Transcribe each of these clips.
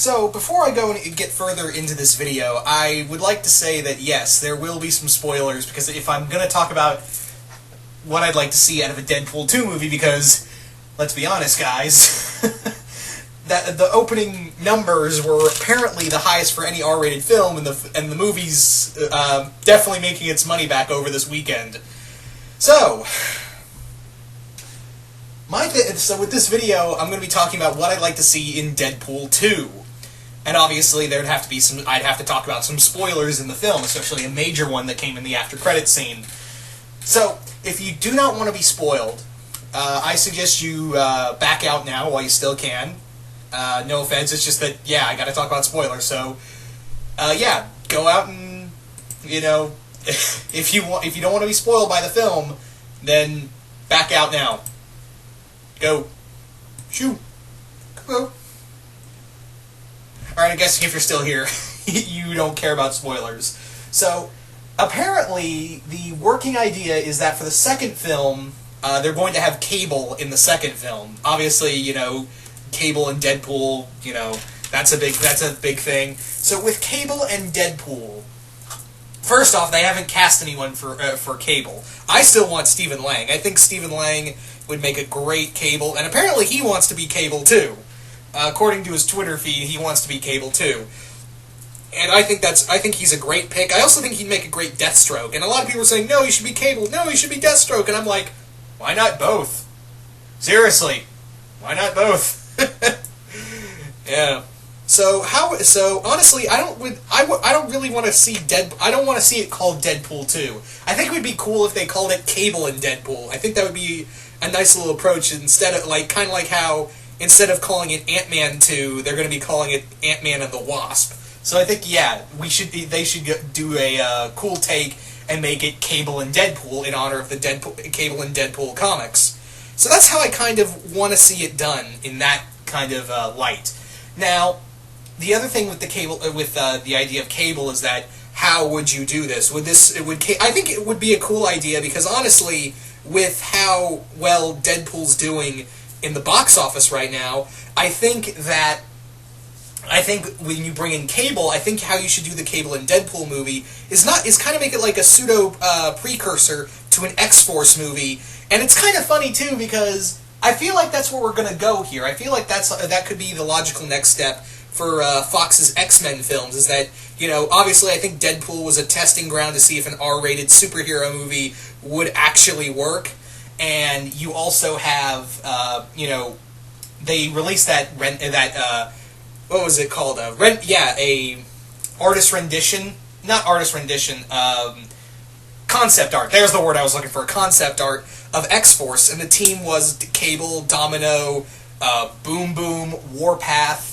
So, before I go and get further into this video, I would like to say that yes, there will be some spoilers, because if I'm going to talk about what I'd like to see out of a Deadpool 2 movie, because, let's be honest, guys, that the opening numbers were apparently the highest for any R-rated film, and the movie's definitely making its money back over this weekend. So, so with this video, I'm going to be talking about what I'd like to see in Deadpool 2. And obviously, I'd have to talk about some spoilers in the film, especially a major one that came in the after-credits scene. So, if you do not want to be spoiled, I suggest you back out now while you still can. No offense, it's just that, yeah, I gotta talk about spoilers, so, yeah, go out and, if you don't want to be spoiled by the film, then back out now. Go. Shoo. Go. Alright, I guess if you're still here, you don't care about spoilers. So, apparently, the working idea is that for the second film, they're going to have Cable in the second film. Obviously, Cable and Deadpool, that's a big thing. So with Cable and Deadpool, first off, they haven't cast anyone for Cable. I still want Stephen Lang. I think Stephen Lang would make a great Cable, and apparently he wants to be Cable too. According to his Twitter feed, he wants to be Cable too. And I think he's a great pick. I also think he'd make a great Deathstroke. And a lot of people are saying, no, he should be Cable, no, he should be Deathstroke. And I'm like, why not both? Seriously, why not both? Yeah. So honestly, I don't really want to see I don't want to see it called Deadpool 2. I think it would be cool if they called it Cable and Deadpool. I think that would be a nice little approach, instead of kind of like how instead of calling it Ant-Man 2, they're going to be calling it Ant-Man and the Wasp. So I think, yeah, they should do a cool take and make it Cable and Deadpool in honor of the Cable and Deadpool comics. So that's how I kind of want to see it done, in that kind of light. Now, the other thing with the idea of Cable is that, how would you do this? I think it would be a cool idea, because honestly, with how well Deadpool's doing in the box office right now, I think when you bring in Cable, I think how you should do the Cable and Deadpool movie is kind of make it like a pseudo precursor to an X-Force movie, and it's kind of funny too, because I feel like that's where we're going to go here. I feel like that could be the logical next step for Fox's X-Men films, is that, obviously I think Deadpool was a testing ground to see if an R-rated superhero movie would actually work, and you also have, they released that what was it called? A artist rendition, not artist rendition, concept art. There's the word I was looking for. Concept art of X-Force, and the team was Cable, Domino, Boom Boom, Warpath,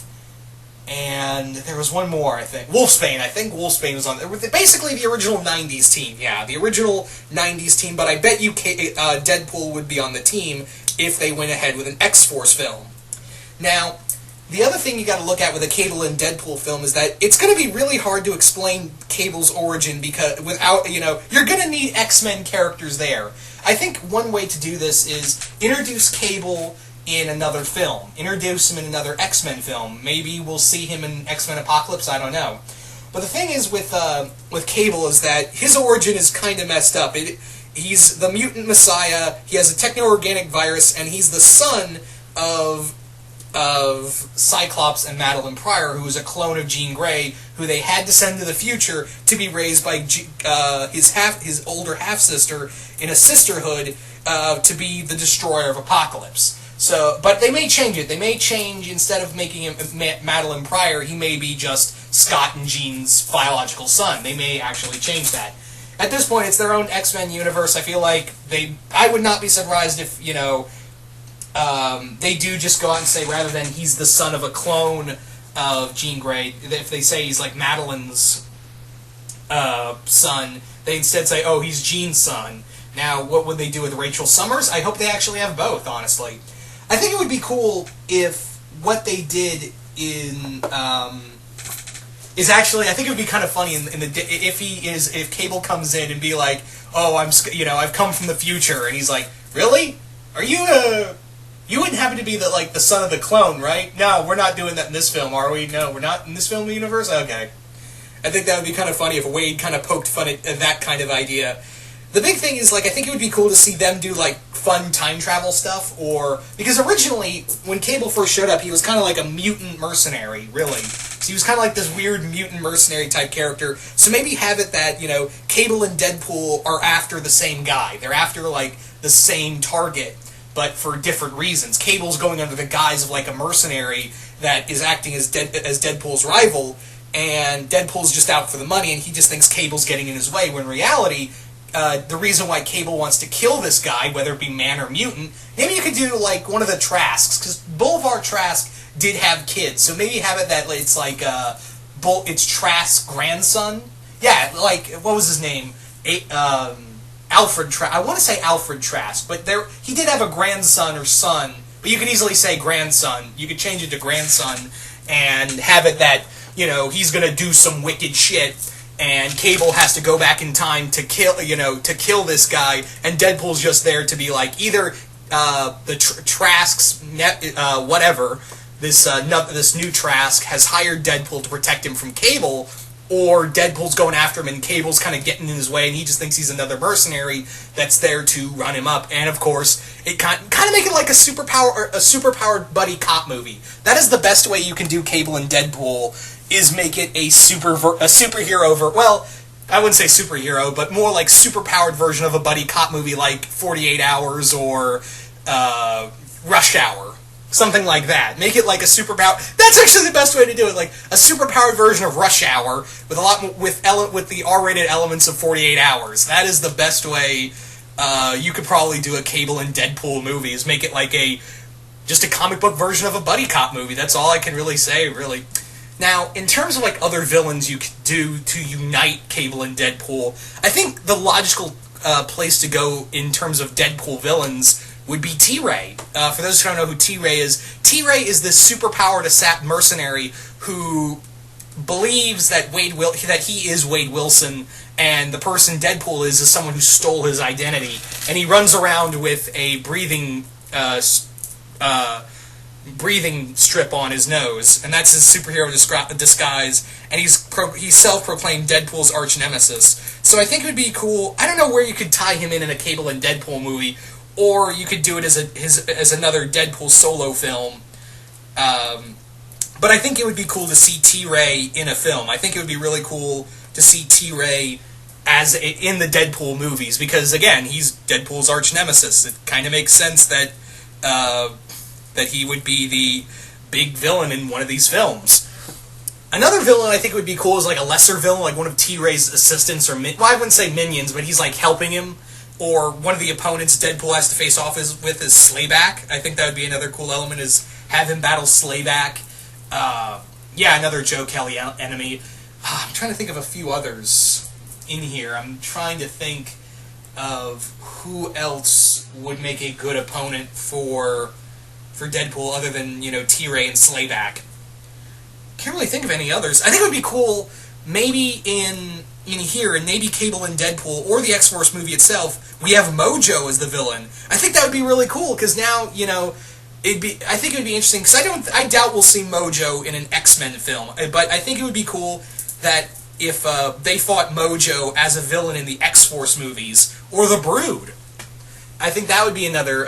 and there was one more, I think. Wolfsbane. I think Wolfsbane was on there. Basically the original 90s team. Yeah, the original 90s team, but I bet you Deadpool would be on the team if they went ahead with an X-Force film. Now, the other thing you got to look at with a Cable and Deadpool film is that it's going to be really hard to explain Cable's origin, because without, you're going to need X-Men characters there. I think one way to do this is introduce Cable in another film. Introduce him in another X-Men film. Maybe we'll see him in X-Men Apocalypse, I don't know. But the thing is with Cable is that his origin is kind of messed up. He's the mutant messiah, he has a techno-organic virus, and he's the son of Cyclops and Madeline Pryor, who is a clone of Jean Grey, who they had to send to the future to be raised by his older half-sister in a sisterhood to be the destroyer of Apocalypse. But they may change it. They may change, instead of making him Madeline Pryor, he may be just Scott and Jean's biological son. They may actually change that. At this point, it's their own X-Men universe. I feel like I would not be surprised if, they do just go out and say, rather than he's the son of a clone of Jean Grey, if they say he's like Madeline's son, they instead say, oh, he's Jean's son. Now, what would they do with Rachel Summers? I hope they actually have both, honestly. I think it would be cool if what they did in is actually, I think it would be kind of funny if Cable comes in and be like, oh, I've come from the future, and he's like, really? Are you You wouldn't happen to be the son of the clone, right? No, we're not doing that in this film, are we? No, we're not in this film universe? Okay. I think that would be kind of funny if Wade kind of poked fun at that kind of idea. The big thing is, I think it would be cool to see them do, fun time travel stuff, because originally, when Cable first showed up, he was kind of like a mutant mercenary, really. So he was kind of like this weird mutant mercenary type character. So maybe have it that, Cable and Deadpool are after the same guy. They're after, the same target, but for different reasons. Cable's going under the guise of, a mercenary that is acting as Deadpool's rival, and Deadpool's just out for the money, and he just thinks Cable's getting in his way, when in reality, the reason why Cable wants to kill this guy, whether it be man or mutant, maybe you could do, one of the Trasks, because Boulevard Trask did have kids, so maybe have it that it's it's Trask's grandson? Yeah, what was his name? Alfred Trask. I want to say Alfred Trask, but he did have a grandson or son, but you could easily say grandson. You could change it to grandson, and have it that, he's gonna do some wicked shit, and Cable has to go back in time to kill this guy, and Deadpool's just there to be either the Trask's whatever, this new Trask has hired Deadpool to protect him from Cable, or Deadpool's going after him and Cable's kind of getting in his way, and he just thinks he's another mercenary that's there to run him up. And of course, it kind of make it like a superpowered buddy cop movie. That is the best way you can do Cable and Deadpool, is make it a superhero well, I wouldn't say superhero, but more like superpowered version of a buddy cop movie, like 48 Hours or Rush Hour. Something like that. Make it like a superpower. That's actually the best way to do it. Like a superpowered version of Rush Hour with the R-rated elements of 48 Hours. That is the best way you could probably do a Cable and Deadpool movie. Is make it like just a comic book version of a buddy cop movie. That's all I can really say. Really. Now, in terms of other villains you could do to unite Cable and Deadpool, I think the logical place to go in terms of Deadpool villains would be T-Ray. For those who don't know who T-Ray is this superpowered ASAP mercenary who believes that he is Wade Wilson, and the person Deadpool is someone who stole his identity, and he runs around with a breathing strip on his nose, and that's his superhero disguise, and he's self-proclaimed Deadpool's arch nemesis. So I think it would be cool. I don't know where you could tie him in a Cable and Deadpool movie, or you could do it as another Deadpool solo film. But I think it would be cool to see T-Ray in a film. I think it would be really cool to see T-Ray in the Deadpool movies, because again, he's Deadpool's arch nemesis. It kind of makes sense that he would be the big villain in one of these films. Another villain I think would be cool is a lesser villain, like one of T-Ray's assistants, or I wouldn't say minions, but he's helping him, or one of the opponents Deadpool has to face off with is Slayback. I think that would be another cool element, is have him battle Slayback. Another Joe Kelly enemy. I'm trying to think of a few others in here. I'm trying to think of who else would make a good opponent for Deadpool other than, T-Ray and Slayback. Can't really think of any others. I think it would be cool, maybe in here, and maybe Cable and Deadpool, or the X-Force movie itself, we have Mojo as the villain. I think that would be really cool, because now, I think it would be interesting, because I doubt we'll see Mojo in an X-Men film, but I think it would be cool that if they fought Mojo as a villain in the X-Force movies, or the Brood. I think that would be another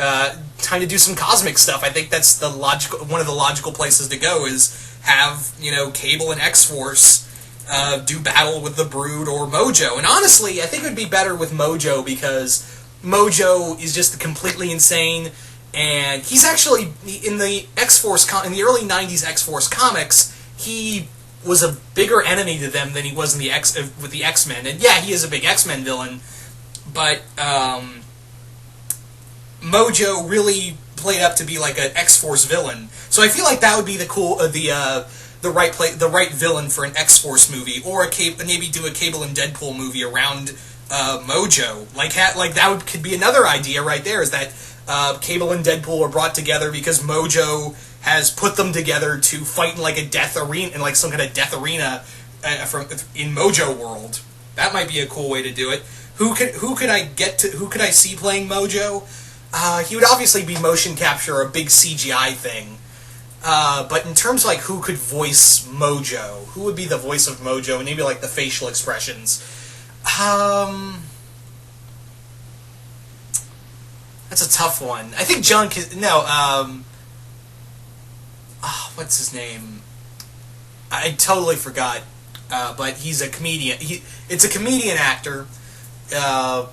time to do some cosmic stuff. I think that's one of the logical places to go, is have, Cable and X-Force do battle with the Brood or Mojo. And honestly, I think it would be better with Mojo, because Mojo is just completely insane, and he's actually, in the in the early 90s X-Force comics, he was a bigger enemy to them than he was with the X-Men. And yeah, he is a big X-Men villain, but Mojo really played up to be like an X-Force villain. So I feel like that would be the right villain for an X-Force movie, or maybe do a Cable and Deadpool movie around Mojo. Could be another idea right there, is that Cable and Deadpool are brought together because Mojo has put them together to fight in a death arena, in some kind of death arena in Mojo world. That might be a cool way to do it. Who could I see playing Mojo? He would obviously be motion capture or a big CGI thing. But in terms of, like, who could voice Mojo, who would be the voice of Mojo, and maybe, like, the facial expressions? That's a tough one. I think John... what's his name? I totally forgot. But he's a comedian. It's a comedian actor. And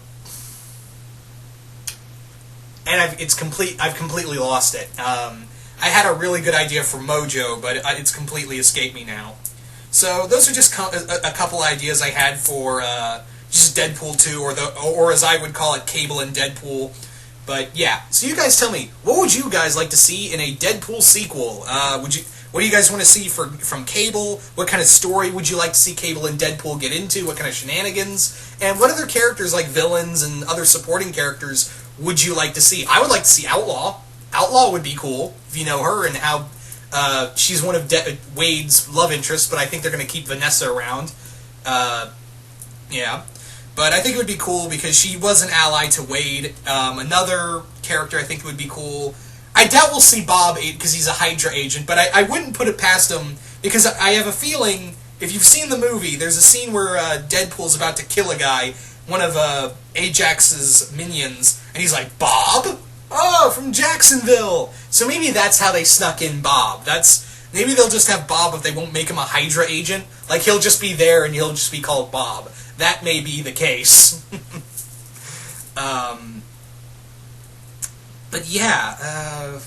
I've completely lost it. I had a really good idea for Mojo, but it's completely escaped me now. So those are just a couple ideas I had for just Deadpool 2, or as I would call it, Cable and Deadpool. But yeah, so you guys tell me, what would you guys like to see in a Deadpool sequel? What do you guys want to see from Cable? What kind of story would you like to see Cable and Deadpool get into? What kind of shenanigans? And what other characters, like villains and other supporting characters, would you like to see? I would like to see Outlaw. Outlaw would be cool, if you know her, and how she's one of Wade's love interests, but I think they're going to keep Vanessa around. Yeah. But I think it would be cool because she was an ally to Wade. Another character I think would be cool. I doubt we'll see Bob because he's a Hydra agent, but I wouldn't put it past him because I have a feeling, if you've seen the movie, there's a scene where Deadpool's about to kill a guy, one of Ajax's minions, and he's like, Bob? Oh, from Jacksonville! So maybe that's how they snuck in Bob. Maybe they'll just have Bob, but they won't make him a Hydra agent. Like, he'll just be there and he'll just be called Bob. That may be the case. But yeah,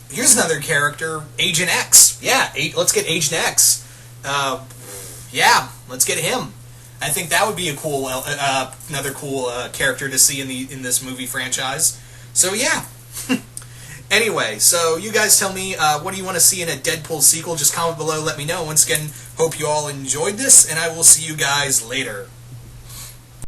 here's another character, Agent X. Yeah, let's get Agent X. Yeah, let's get him. I think that would be a cool, another cool character to see in this movie franchise. So yeah. Anyway, so you guys tell me, what do you want to see in a Deadpool sequel? Just comment below, let me know. Once again, hope you all enjoyed this, and I will see you guys later.